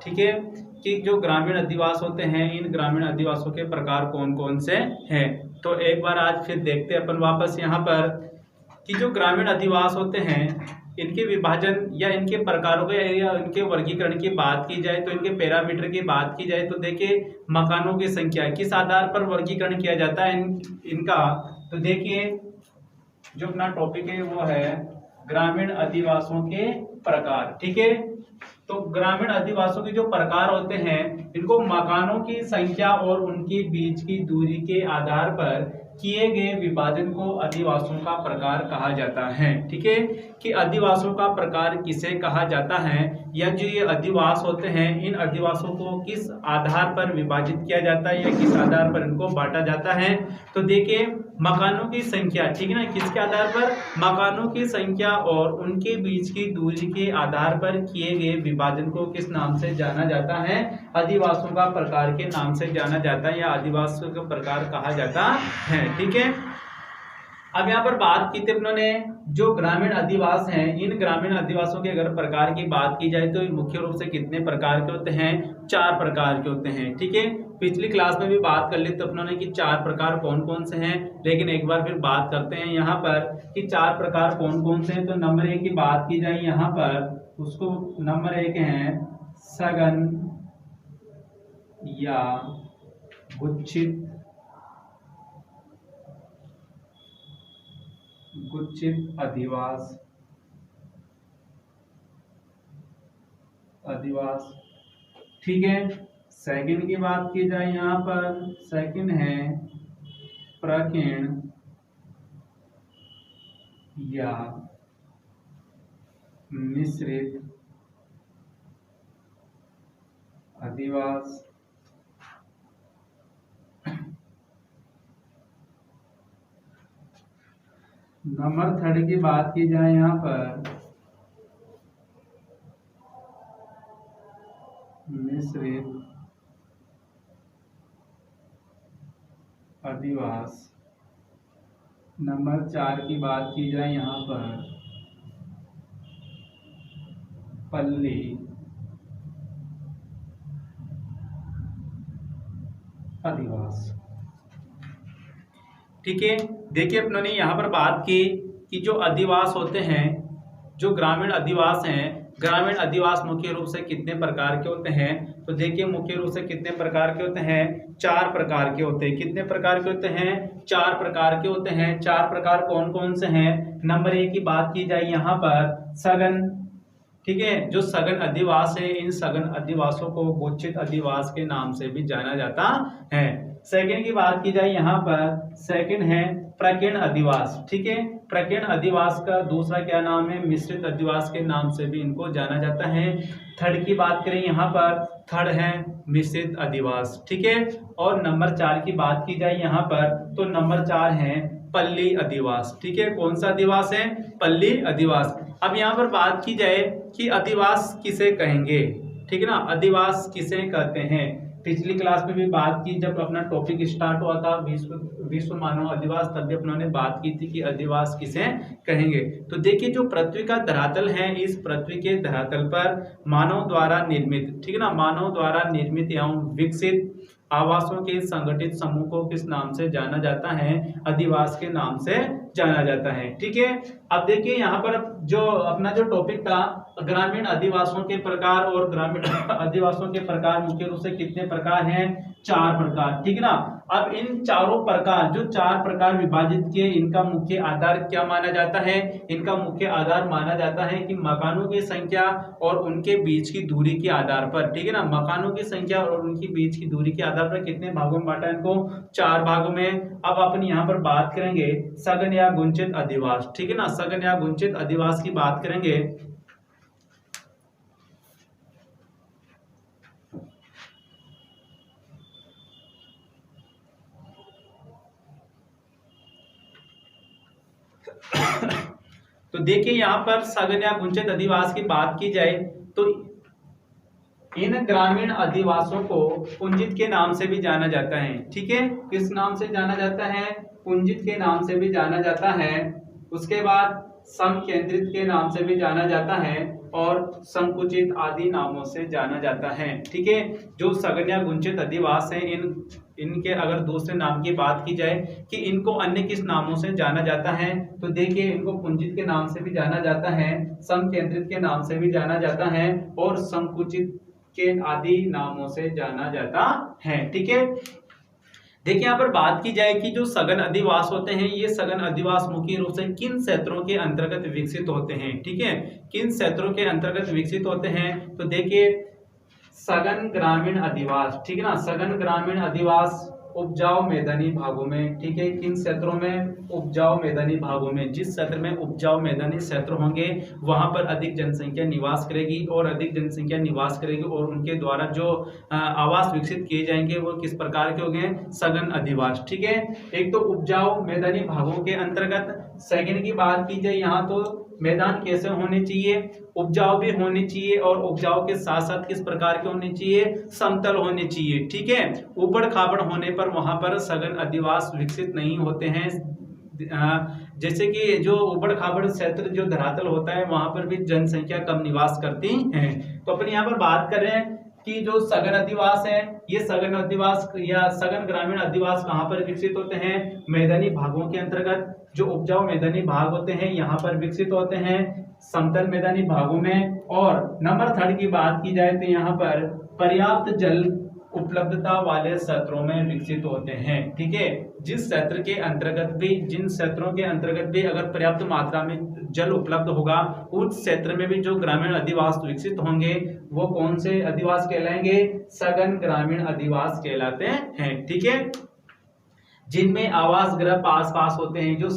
ठीक है, कि जो ग्रामीण अधिवास होते हैं, इन ग्रामीण अधिवासों के प्रकार कौन कौन से हैं। तो एक बार आज फिर देखते हैं अपन वापस यहाँ पर कि जो ग्रामीण अधिवास होते हैं इनके विभाजन या इनके प्रकारों के या इनके वर्गीकरण की बात की जाए, तो इनके पैरामीटर की बात की जाए, तो देखिए मकानों की संख्या किस आधार पर वर्गीकरण किया जाता है इनका। तो देखिए जो अपना टॉपिक है वो है ग्रामीण अधिवासों के प्रकार। ठीक है, तो ग्रामीण अधिवासों के जो प्रकार होते हैं इनको मकानों की संख्या और उनके बीच की दूरी के आधार पर किए गए विभाजन को अधिवासों का प्रकार कहा जाता है। ठीक है, कि अधिवासों का प्रकार किसे कहा जाता है, या जो ये अधिवास होते हैं इन अधिवासों को किस आधार पर विभाजित किया जाता है या किस आधार पर इनको बांटा जाता है। तो देखिए मकानों की संख्या, ठीक है ना, किसके आधार पर, मकानों की संख्या और उनके बीच की दूरी के आधार पर किए गए विभाजन को किस नाम से जाना जाता है, अधिवासों का प्रकार के नाम से जाना जाता है या अधिवासों का प्रकार कहा जाता है। ठीक है, अब यहाँ पर बात की थी अपनों ने जो ग्रामीण अधिवास हैं, इन ग्रामीण अधिवासों के अगर प्रकार की बात की जाए तो मुख्य रूप से कितने प्रकार के होते हैं, 4 प्रकार के होते हैं। ठीक है, पिछली क्लास में भी बात कर ली तो अपनों ने कि 4 प्रकार कौन कौन से हैं, लेकिन एक बार फिर बात करते हैं यहाँ पर कि 4 प्रकार कौन कौन से हैं। तो नंबर 1 की बात की जाए यहाँ पर, उसको नंबर 1 है सघन या गुच्छित अधिवास। ठीक है, सेकंड की बात की जाए यहाँ पर, सेकंड है प्रकीर्ण या मिश्रित अधिवास। नंबर 3 की बात की जाए यहाँ पर मिश्रित अधिवास। नंबर 4 की बात की जाए यहाँ पर पल्ली अधिवास। ठीक है, देखिए अपनों ने यहाँ पर बात की कि जो अधिवास होते हैं, जो ग्रामीण अधिवास हैं, ग्रामीण अधिवास मुख्य रूप से कितने प्रकार के होते हैं। तो देखिए मुख्य रूप से कितने प्रकार के होते हैं, 4 प्रकार के होते हैं। कितने प्रकार के होते हैं, 4 प्रकार के होते हैं। 4 प्रकार कौन कौन से हैं। नंबर 1 की बात की जाए यहाँ पर सघन। ठीक है, जो सघन अधिवास है, इन सघन अधिवासों को गुच्छित अधिवास के नाम से भी जाना जाता है। सेकंड की बात की जाए यहाँ पर, सेकंड है प्रकीर्ण अधिवास। ठीक है, प्रकीर्ण अधिवास का दूसरा क्या नाम है, मिश्रित अधिवास के नाम से भी इनको जाना जाता है। थर्ड की बात करें यहाँ पर, थर्ड है मिश्रित अधिवास। ठीक है, और नंबर 4 की बात की जाए यहाँ पर, तो नंबर 4 है पल्ली अधिवास। ठीक है, कौन सा अधिवास है, पल्ली अधिवास। अब यहाँ पर बात की जाए कि अधिवास किसे कहेंगे। ठीक है ना, अधिवास किसे कहते हैं। पिछली क्लास में भी बात की, जब अपना टॉपिक स्टार्ट हुआ था विश्व मानव अधिवास, तब भी अपनों ने बात की थी कि अधिवास किसे कहेंगे। तो देखिए जो पृथ्वी का धरातल है, इस पृथ्वी के धरातल पर मानव द्वारा निर्मित, ठीक है ना, मानव द्वारा निर्मित एवं विकसित आवासों के संगठित समूह को किस नाम से जाना जाता है, अधिवास के नाम से जाना जाता है। ठीक है, अब देखिए यहाँ पर जो अपना जो टॉपिक था ग्रामीण अधिवासों के प्रकार, और ग्रामीण अधिवासों के प्रकार मुख्य रूप से कितने प्रकार हैं, 4 प्रकार। ठीक है ना, अब इन चारों प्रकार, जो 4 प्रकार विभाजित किए, इनका मुख्य आधार क्या माना जाता है, इनका मुख्य आधार माना जाता है कि मकानों की संख्या और उनके बीच की दूरी के आधार पर। ठीक है ना, मकानों की संख्या और उनकी बीच की दूरी के आधार पर कितने भागों में बांटा, इनको 4 भागों में। अब अपन यहाँ पर बात करेंगे सघन या गुंचित अधिवास। ठीक है ना, सघन या गुंचित अधिवास की बात करेंगे। तो देखिए यहाँ पर सघन या गुंचित अधिवास की बात की जाए तो इन ग्रामीण अधिवासों को पुंजित के नाम से भी जाना जाता है। ठीक है, किस नाम से जाना जाता है, पुंजित के नाम से भी जाना जाता है। उसके बाद समकेंद्रित के नाम से भी जाना जाता है। और संकुचित आदि नामों से जाना जाता है। ठीक है, जो सघन या गुंचित अधिवास है इनके अगर दूसरे नाम की बात की जाए कि इनको अन्य किस नामों से जाना जाता है, तो देखिए इनको पुंजित के नाम से भी जाना जाता है, समकेंद्रित के नाम से भी जाना जाता है और संकुचित के आदि नामों से जाना जाता है। ठीक है, देखिए यहाँ पर बात की जाए कि जो सघन अधिवास होते हैं, ये सघन अधिवास मुख्य रूप से किन क्षेत्रों के अंतर्गत विकसित होते हैं। ठीक है, किन क्षेत्रों के अंतर्गत विकसित होते हैं, तो देखिए सघन ग्रामीण अधिवास, ठीक है ना, सघन ग्रामीण अधिवास उपजाऊ मैदानी भागों में। ठीक है, किन क्षेत्रों में, उपजाऊ मैदानी भागों में। जिस क्षेत्र में उपजाऊ मैदानी क्षेत्र होंगे वहां पर अधिक जनसंख्या निवास करेगी और अधिक जनसंख्या निवास करेगी और उनके द्वारा जो आवास विकसित किए जाएंगे वो किस प्रकार के होंगे, सघन अधिवास। ठीक है, एक तो उपजाऊ मैदानी भागों के अंतर्गत। सेकंड की बात की जाए यहाँ तो मैदान कैसे होने चाहिए, उपजाऊ भी होने चाहिए और उपजाऊ के साथ साथ किस प्रकार के होने चाहिए, समतल होने चाहिए। ठीक है, ऊबड़ खाबड़ होने पर वहां पर सघन अधिवास विकसित नहीं होते हैं। जैसे कि जो ऊबड़ खाबड़ क्षेत्र जो धरातल होता है वहां पर भी जनसंख्या कम निवास करती है। तो अपन यहाँ पर बात कर रहे हैं कि जो सघन अधिवास है, ये सघन अधिवास या सघन ग्रामीण अधिवास कहाँ पर विकसित होते हैं, मैदानी भागों के अंतर्गत। जो उपजाऊ मैदानी भाग होते हैं यहाँ पर विकसित होते हैं, समतल मैदानी भागों में। और नंबर थर्ड की बात की जाए तो यहाँ पर पर्याप्त जल उपलब्धता वाले क्षेत्रों में विकसित होते हैं। ठीक है, जिस क्षेत्र के अंतर्गत भी, जिन क्षेत्रों के अंतर्गत भी अगर पर्याप्त मात्रा में जल उपलब्ध होगा उस क्षेत्र में भी जो ग्रामीण अधिवास विकसित होंगे वो कौन से अधिवास कहलाएंगे, सघन ग्रामीण अधिवास कहलाते हैं। ठीक है, जिनमें आवास गृह पास पास होते हैं। जो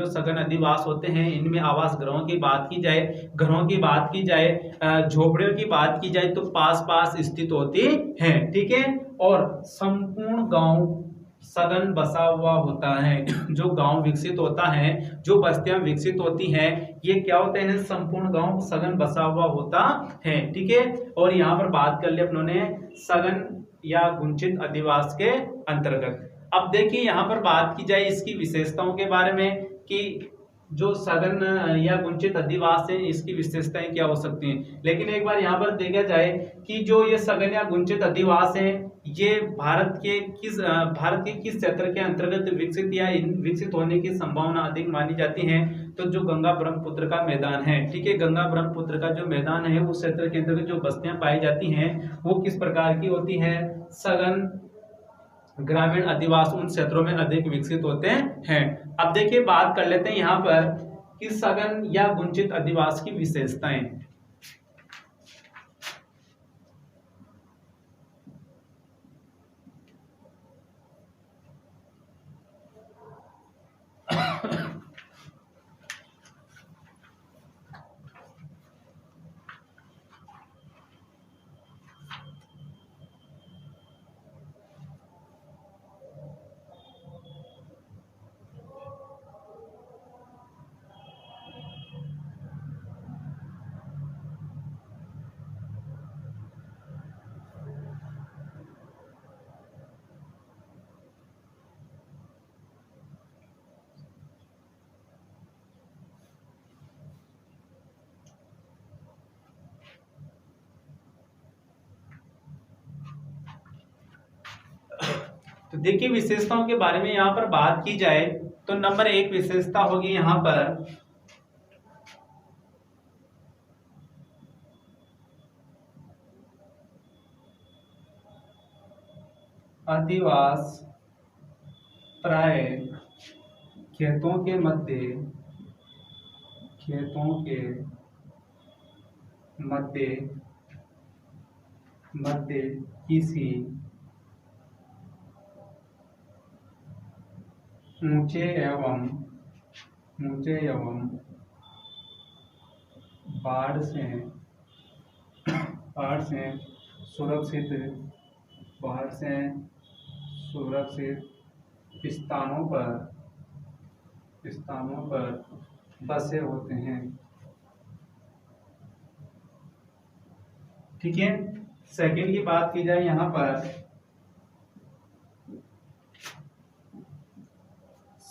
सघन अधिवास होते हैं इनमें आवास गृहों की बात की जाए, घरों की बात की जाए, झोपड़ियों की बात की जाए तो पास पास स्थित होती हैं। ठीक है, और संपूर्ण गांव सघन बसा हुआ होता है। जो गांव विकसित होता है, जो बस्तियां विकसित होती हैं, ये क्या होते हैं, संपूर्ण गांव सघन बसा हुआ होता है। ठीक है, और यहाँ पर बात कर ली अपनों ने सघन या गुंचित अधिवास के अंतर्गत। अब देखिए यहाँ पर बात की जाए इसकी विशेषताओं के बारे में कि जो सघन या गुंचित अधिवास है इसकी विशेषताएं क्या हो सकती हैं। लेकिन एक बार यहाँ पर देखा जाए कि जो ये सघन या गुंचित अधिवास है ये भारत के किस क्षेत्र के अंतर्गत विकसित या विकसित होने की संभावना अधिक मानी जाती है, तो जो गंगा ब्रह्मपुत्र का मैदान है। ठीक है, गंगा ब्रह्मपुत्र का जो मैदान है उस क्षेत्र के अंतर्गत जो बस्तियां पाई जाती हैं वो किस प्रकार की होती है, सघन ग्रामीण अधिवास उन क्षेत्रों में अधिक विकसित होते हैं। अब देखिए बात कर लेते हैं यहाँ पर कि सघन या गुंचित अधिवास की विशेषताएं। तो देखिए विशेषताओं के बारे में यहाँ पर बात की जाए तो नंबर एक विशेषता होगी यहाँ पर अधिवास प्राय खेतों के मध्य किसी ऊंचे एवं बाढ़ से सुरक्षित स्थानों पर बसे होते हैं। ठीक है, सेकंड की बात की जाए यहाँ पर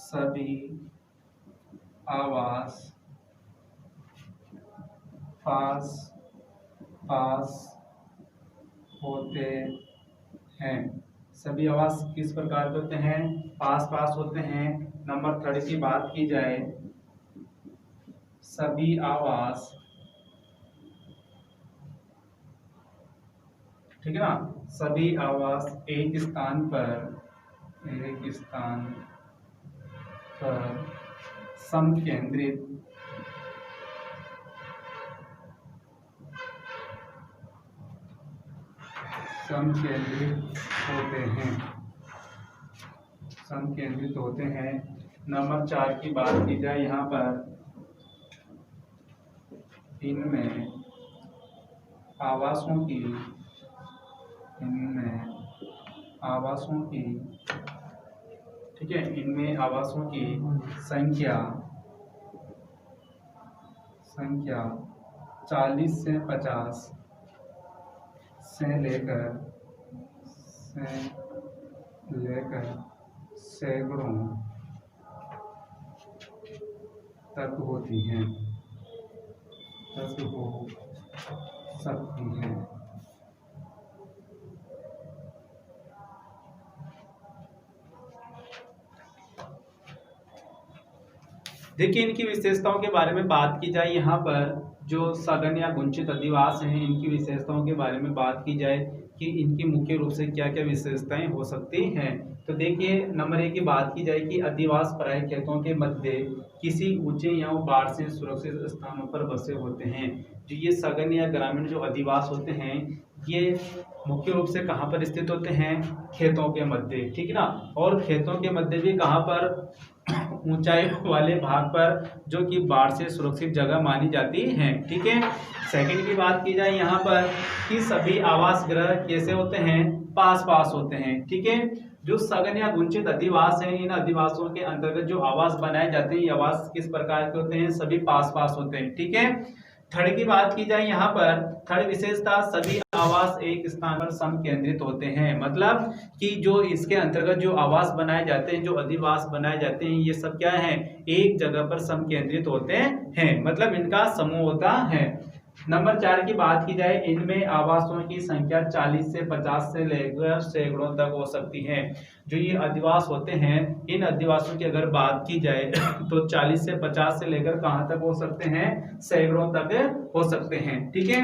सभी आवास पास पास होते हैं। सभी आवास किस प्रकार के होते हैं? पास पास होते हैं। नंबर 3 की बात की जाए, सभी आवास, ठीक है ना, सभी आवास एक स्थान पर समकेंद्रित समकेंद्रित होते हैं। नंबर 4 की बात की जाए, यहाँ पर इनमें आवासों की ठीक है, इनमें आवासों की संख्या 40 से 50 से लेकर सैकड़ों तक होती हैं, हो सकती हैं। देखिए, इनकी विशेषताओं के बारे में बात की जाए, यहाँ पर जो सघन या गुंचित अधिवास हैं, इनकी विशेषताओं के बारे में बात की जाए कि इनकी मुख्य रूप से क्या क्या विशेषताएं हो सकती हैं। तो देखिए, नंबर 1 की बात की जाए कि अधिवास प्रायः खेतों के मध्य किसी ऊंचे या बाढ़ से सुरक्षित स्थानों पर बसे होते हैं। जो ये सघन या ग्रामीण जो अधिवास होते हैं, ये मुख्य रूप से कहाँ पर स्थित होते हैं? खेतों के मध्य, ठीक है ना। और खेतों के मध्य भी कहाँ पर? ऊंचाई वाले भाग पर, जो कि बाढ़ से सुरक्षित जगह मानी जाती है, ठीक है। सेकंड की बात की जाए यहाँ पर कि सभी आवास गृह कैसे होते हैं? पास पास होते हैं, ठीक है। जो सघन या गुंचित अधिवास हैं, इन अधिवासों के अंतर्गत जो आवास बनाए जाते हैं, ये आवास किस प्रकार के होते हैं? सभी पास पास होते हैं, ठीक है। थर्ड की बात की जाए, यहाँ पर थर्ड विशेषता, सभी आवास एक स्थान पर समकेंद्रित होते हैं। मतलब कि जो इसके अंतर्गत जो आवास बनाए जाते हैं, जो अधिवास बनाए जाते हैं, ये सब क्या है? एक जगह पर समकेंद्रित होते हैं, मतलब इनका समूह होता है। नंबर 4 की बात की जाए, इनमें आवासों की संख्या 40 से 50 से लेकर सैकड़ों तक हो सकती है। जो ये अधिवास होते हैं, इन अधिवासों की अगर बात की जाए तो 40 से 50 से लेकर कहां तक हो सकते हैं? सैकड़ों तक हो सकते हैं, ठीक है।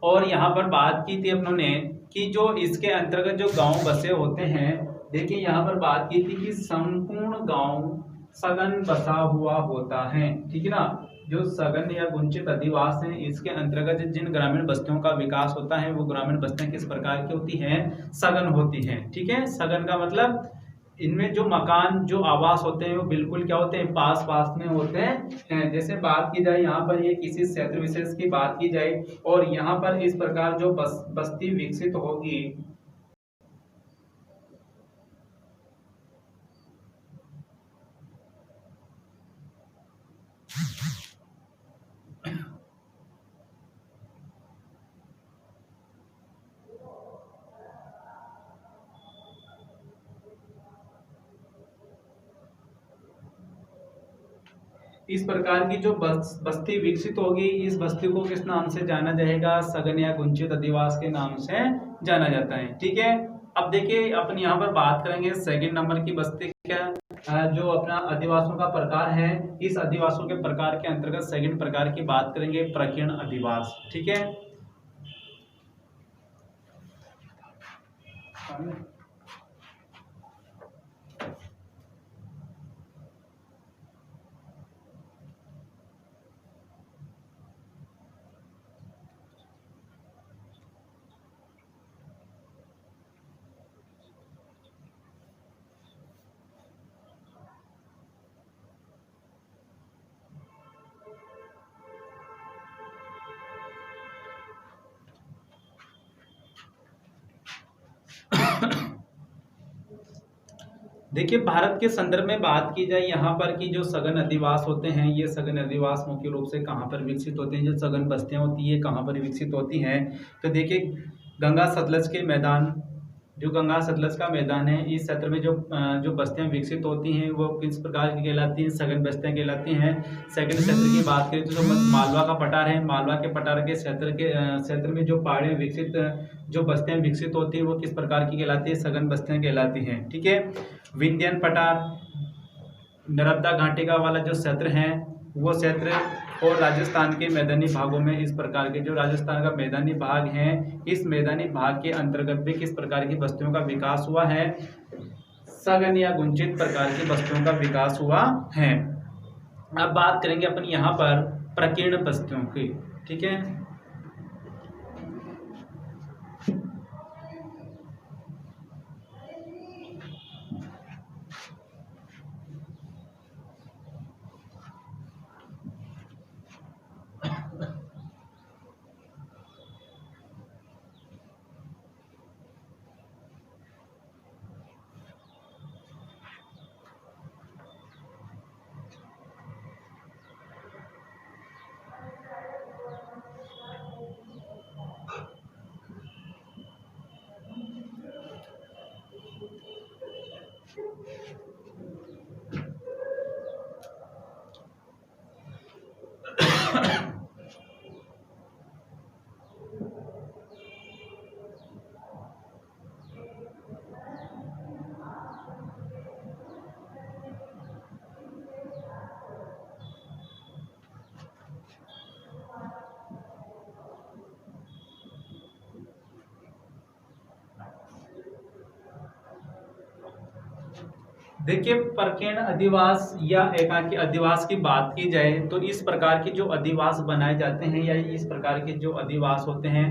और यहाँ पर बात की थी अपनों ने कि जो इसके अंतर्गत जो गांव बसे होते हैं, देखिए यहाँ पर बात की थी कि संपूर्ण गांव सघन बसा हुआ होता है, ठीक है ना। जो सघन या गुंचित अधिवास हैं, इसके अंतर्गत जिन ग्रामीण बस्तियों का विकास होता है, वो ग्रामीण बस्तियां किस प्रकार की होती हैं? सघन होती हैं, ठीक है। सघन का मतलब इनमें जो मकान, जो आवास होते हैं, वो बिल्कुल क्या होते हैं? पास पास में होते हैं। जैसे बात की जाए यहाँ पर, ये किसी क्षेत्र विशेष की बात की जाए और यहाँ पर इस प्रकार जो बस्ती विकसित होगी, इस प्रकार की जो बस्ती विकसित होगी, इस बस्ती को किस नाम से जाना जाएगा? सघन या गुंचित अधिवास के नाम से जाना जाता है, ठीक है। अब देखिए, अपन यहाँ पर बात करेंगे सेकंड नंबर की बस्ती क्या जो अपना अधिवासों का प्रकार है। इस अधिवासों के प्रकार के अंतर्गत सेकंड प्रकार की बात करेंगे, प्रकीर्ण अधिवास, ठीक है। देखिए, भारत के संदर्भ में बात की जाए यहाँ पर कि जो सघन अधिवास होते हैं, ये सघन अधिवास मुख्य रूप से कहाँ पर विकसित होते हैं? जो सघन बस्तियां होती है, कहाँ पर विकसित होती हैं? तो देखिए, गंगा सतलज के मैदान, जो गंगा सतलज का मैदान है, इस क्षेत्र में जो बस्तियां विकसित होती हैं वो किस प्रकार की कहलाती हैं? सघन बस्तियां कहलाती हैं। सेकंड क्षेत्र की बात करें तो जो मालवा का पठार है, मालवा के पठार के क्षेत्र में जो पहाड़ी विकसित जो बस्तियां विकसित होती हैं वो किस प्रकार की कहलाती है? सघन बस्तियां कहलाती हैं। ठीक है। विंध्यन पठार, नर्मदा घाटी का वाला जो क्षेत्र है वो क्षेत्र, और राजस्थान के मैदानी भागों में इस प्रकार के जो राजस्थान का मैदानी भाग है, इस मैदानी भाग के अंतर्गत भी किस प्रकार की बस्तियों का विकास हुआ है? सघन या गुंचित प्रकार की बस्तियों का विकास हुआ है। अब बात करेंगे अपन यहाँ पर प्रकीर्ण बस्तियों की। ठीक है। देखिए, प्रकीर्ण अधिवास या एकाकी अधिवास की बात की जाए तो इस प्रकार के जो अधिवास बनाए जाते हैं या इस प्रकार के जो अधिवास होते हैं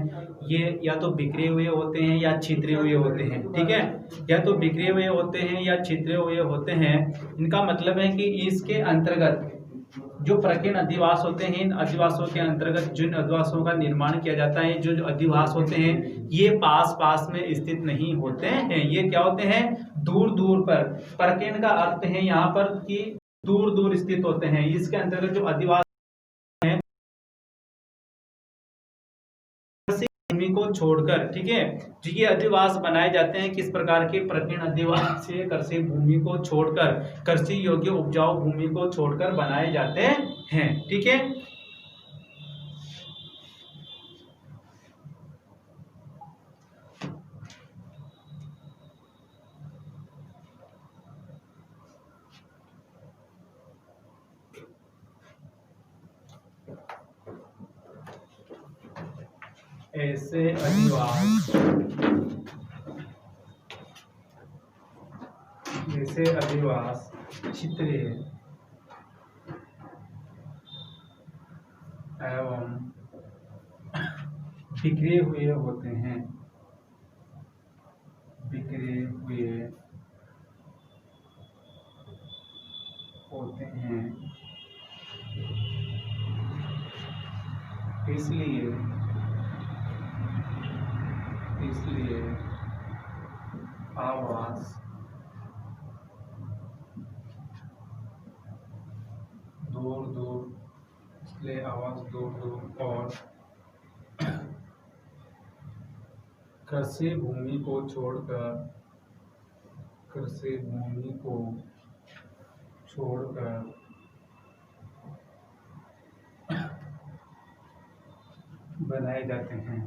ये या तो बिखरे हुए होते हैं या छितरे हुए होते हैं। ठीक है। या तो बिखरे हुए होते हैं या छितरे हुए होते हैं। इनका मतलब है कि इसके अंतर्गत जो प्रकीर्ण अधिवास होते हैं, इन अधिवासों के अंतर्गत जिन अधिवासों का निर्माण किया जाता है, जो अधिवास होते हैं ये पास पास में स्थित नहीं होते हैं। ये क्या होते हैं? दूर दूर पर। प्रकीर्ण का अर्थ है यहाँ पर कि दूर दूर स्थित होते हैं। इसके अंतर्गत जो अधिवास है भूमि को छोड़कर, ठीक है, जो ये अधिवास बनाए जाते हैं किस प्रकार के? प्रकीर्ण अधिवास से कृषि भूमि को छोड़कर, कृषि योग्य उपजाऊ भूमि को छोड़कर बनाए जाते हैं। ठीक है। ऐसे अधिवास जैसे अधिवास छितरे एवं बिखरे हुए होते हैं, बिखरे हुए होते हैं। इसलिए आवास दूर दूर और कृषि भूमि को छोड़कर बनाए जाते हैं।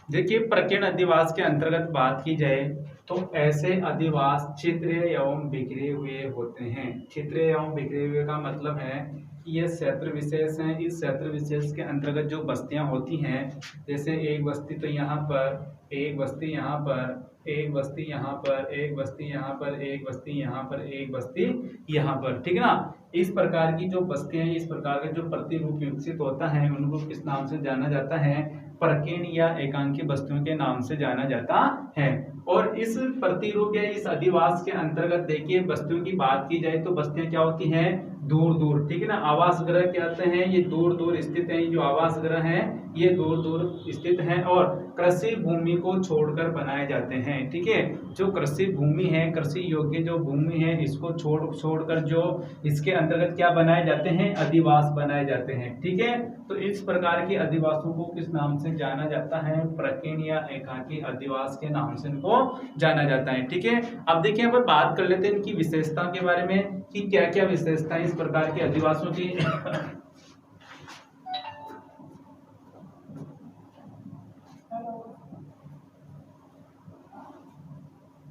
देखिए, प्रकीर्ण अधिवास के अंतर्गत बात की जाए तो ऐसे अधिवास छिद्रे एवं बिखरे हुए होते हैं। छिद्रे एवं बिखरे हुए का मतलब है कि ये क्षेत्र विशेष हैं। इस क्षेत्र विशेष के अंतर्गत जो बस्तियां होती हैं, जैसे एक बस्ती तो यहाँ पर, एक बस्ती यहाँ पर, एक बस्ती यहाँ पर, एक बस्ती यहाँ पर, एक बस्ती यहाँ पर, एक बस्ती यहाँ पर, ठीक है ना। इस प्रकार की जो बस्तियां, इस प्रकार का जो प्रतिरूप विकसित होता है उनको किस नाम से जाना जाता है? प्रकीर्ण या एकांकी बस्तियों के नाम से जाना जाता है। और इस प्रतिरूप या इस अधिवास के अंतर्गत देखिए बस्तियों की बात की जाए तो बस्तियां क्या होती हैं? दूर दूर, ठीक है ना। आवास गृह कहते हैं ये दूर दूर स्थित हैं, जो आवास गृह हैं ये दूर दूर स्थित हैं और कृषि भूमि को छोड़कर बनाए जाते हैं, ठीक है। जो कृषि भूमि है, कृषि योग्य जो भूमि है, इसको छोड़कर जो इसके अंतर्गत क्या बनाए जाते हैं, अधिवास बनाए जाते हैं, ठीक है। तो इस प्रकार के अधिवासों को किस नाम से जाना जाता है, प्रकीर्ण या एकाकी अधिवास के नाम से इनको जाना जाता है, ठीक है। अब देखिए यहाँ पर बात कर लेते हैं इनकी विशेषता के बारे में कि क्या क्या विशेषताएं इस प्रकार के अधिवासों की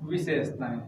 विशेषताएं।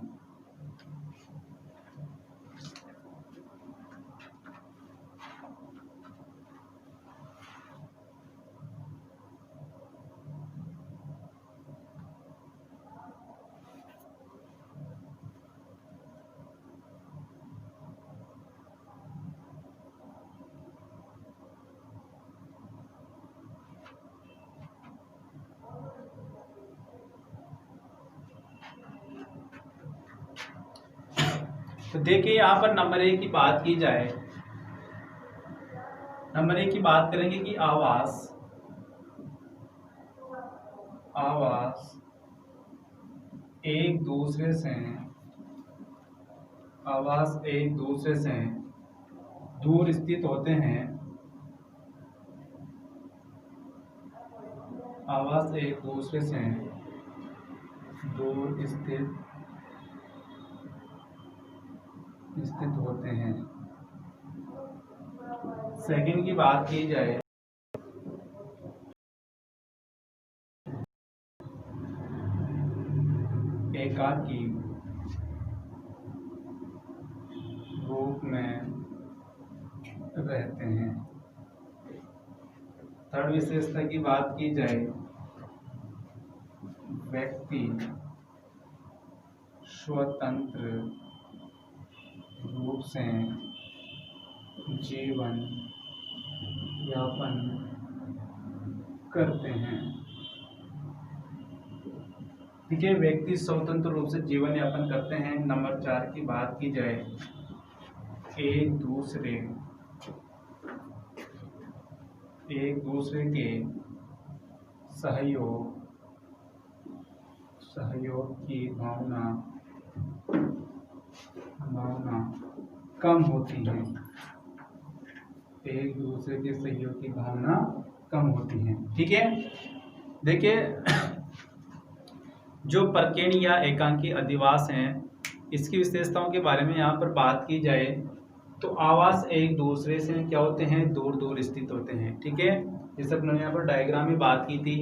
तो देखिए यहाँ पर नंबर 1 की बात की जाए, नंबर 1 की बात करेंगे कि आवास एक दूसरे से दूर स्थित होते हैं। आवास एक दूसरे से दूर स्थित होते हैं। सेकंड की बात की जाए, एकाकी रूप में रहते हैं। थर्ड विशेषता की बात की जाए, व्यक्ति स्वतंत्र रूप से जीवन यापन करते हैं, ठीक है। व्यक्ति स्वतंत्र रूप से जीवन यापन करते हैं। नंबर 4 की बात की जाए, एक दूसरे के सहयोग की भावना कम होती है। एक दूसरे के सहयोग की भावना कम होती है, ठीक है। देखिए जो प्रकीर्ण या एकाकी अधिवास हैं, इसकी विशेषताओं के बारे में यहाँ पर बात की जाए तो आवास एक दूसरे से क्या होते हैं, दूर दूर स्थित होते हैं, ठीक है। जैसे अपने यहाँ पर डायग्राम में बात की थी,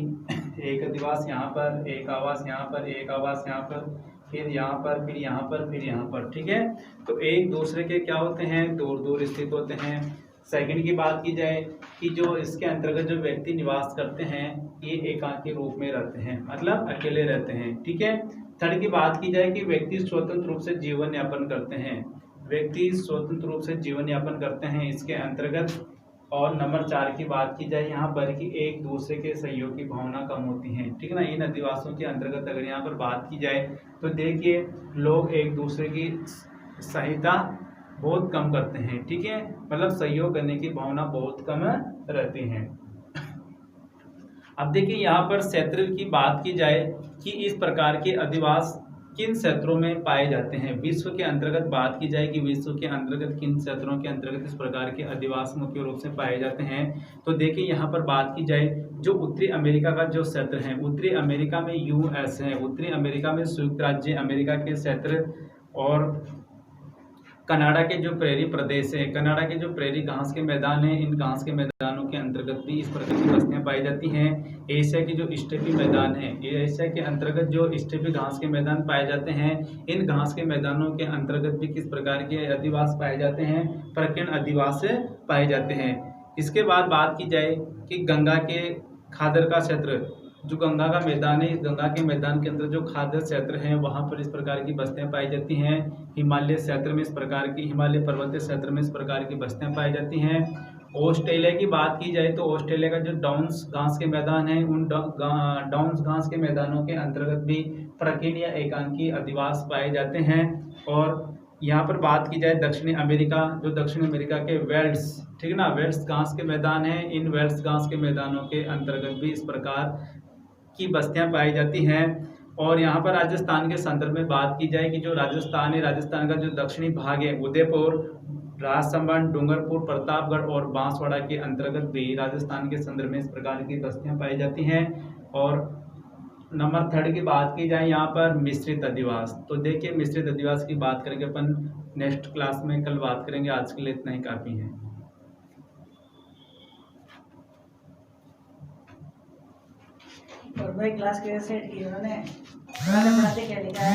एक अधिवास यहाँ पर, एक आवास यहाँ पर, एक आवास यहाँ पर, फिर यहाँ पर, फिर यहाँ पर, फिर यहाँ पर, ठीक है। तो एक दूसरे के क्या होते हैं, दूर दूर स्थित होते हैं। सेकंड की बात की जाए कि जो इसके अंतर्गत जो व्यक्ति निवास करते हैं ये एकाकी रूप में रहते हैं, मतलब अकेले रहते हैं, ठीक है। थर्ड की बात की जाए कि व्यक्ति स्वतंत्र रूप से जीवन यापन करते हैं, व्यक्ति स्वतंत्र रूप से जीवन यापन करते हैं इसके अंतर्गत। और नंबर 4 की बात की जाए यहाँ पर कि एक दूसरे के सहयोग की भावना कम होती है, ठीक है ना। इन अधिवासों के अंतर्गत अगर यहाँ पर बात की जाए तो देखिए लोग एक दूसरे की सहायता बहुत कम करते हैं, ठीक है, मतलब सहयोग करने की भावना बहुत कम रहती है। अब देखिए यहाँ पर क्षेत्र की बात की जाए कि इस प्रकार के अधिवास किन क्षेत्रों में पाए जाते हैं। विश्व के अंतर्गत बात की जाए कि विश्व के अंतर्गत किन क्षेत्रों के अंतर्गत इस प्रकार के अधिवास मुख्य रूप से पाए जाते हैं। तो देखिए यहाँ पर बात की जाए जो उत्तरी अमेरिका का जो क्षेत्र है, उत्तरी अमेरिका में यूएस है, उत्तरी अमेरिका में संयुक्त राज्य अमेरिका के क्षेत्र, और कनाडा के जो प्रेरी प्रदेश है, कनाडा के जो प्रेरी घास के मैदान हैं, इन घास के मैदानों के अंतर्गत भी इस प्रकार की बस्तियां पाई जाती हैं। एशिया के जो स्टेपी मैदान है, एशिया के अंतर्गत जो स्टेपी घास के मैदान पाए जाते हैं, इन घास के मैदानों के अंतर्गत भी किस प्रकार के अधिवास पाए जाते हैं, प्रकीर्ण अधिवास पाए जाते हैं। इसके बाद बात की जाए कि गंगा के खादर का क्षेत्र, जो गंगा का मैदान है, इस गंगा के मैदान के अंदर जो खाद्य क्षेत्र है वहाँ पर इस प्रकार की बस्तियां पाई जाती हैं। हिमालय क्षेत्र में इस प्रकार की, हिमालय पर्वतीय क्षेत्र में इस प्रकार की बस्तियां पाई जाती हैं। ऑस्ट्रेलिया की बात की जाए तो ऑस्ट्रेलिया का जो डाउन्स घास के मैदान है, उन डाउन्स घास के मैदानों के अंतर्गत भी प्रकीर्ण या एकाकी अधिवास पाए जाते हैं। और यहाँ पर बात की जाए दक्षिणी अमेरिका, जो दक्षिण अमेरिका के वेल्स, ठीक है ना, वेल्स घास के मैदान है, इन वेल्स घास के मैदानों के अंतर्गत भी इस प्रकार की बस्तियां पाई जाती हैं। और यहाँ पर राजस्थान के संदर्भ में बात की जाए कि जो राजस्थान है, राजस्थान का जो दक्षिणी भाग है, उदयपुर, राजसमंद, डूंगरपुर, प्रतापगढ़ और बांसवाड़ा के अंतर्गत भी राजस्थान के संदर्भ में इस प्रकार की बस्तियां पाई जाती हैं। और नंबर 3 की बात की जाए यहाँ पर मिश्रित अधिवास। तो देखिए मिश्रित अधिवास की बात करेंगे अपन नेक्स्ट क्लास में, कल बात करेंगे। आज के लिए इतना ही काफी है। और भाई क्लास कैसे सेट की उन्होंने पढ़ाते पढ़ाते क्या लिखा है?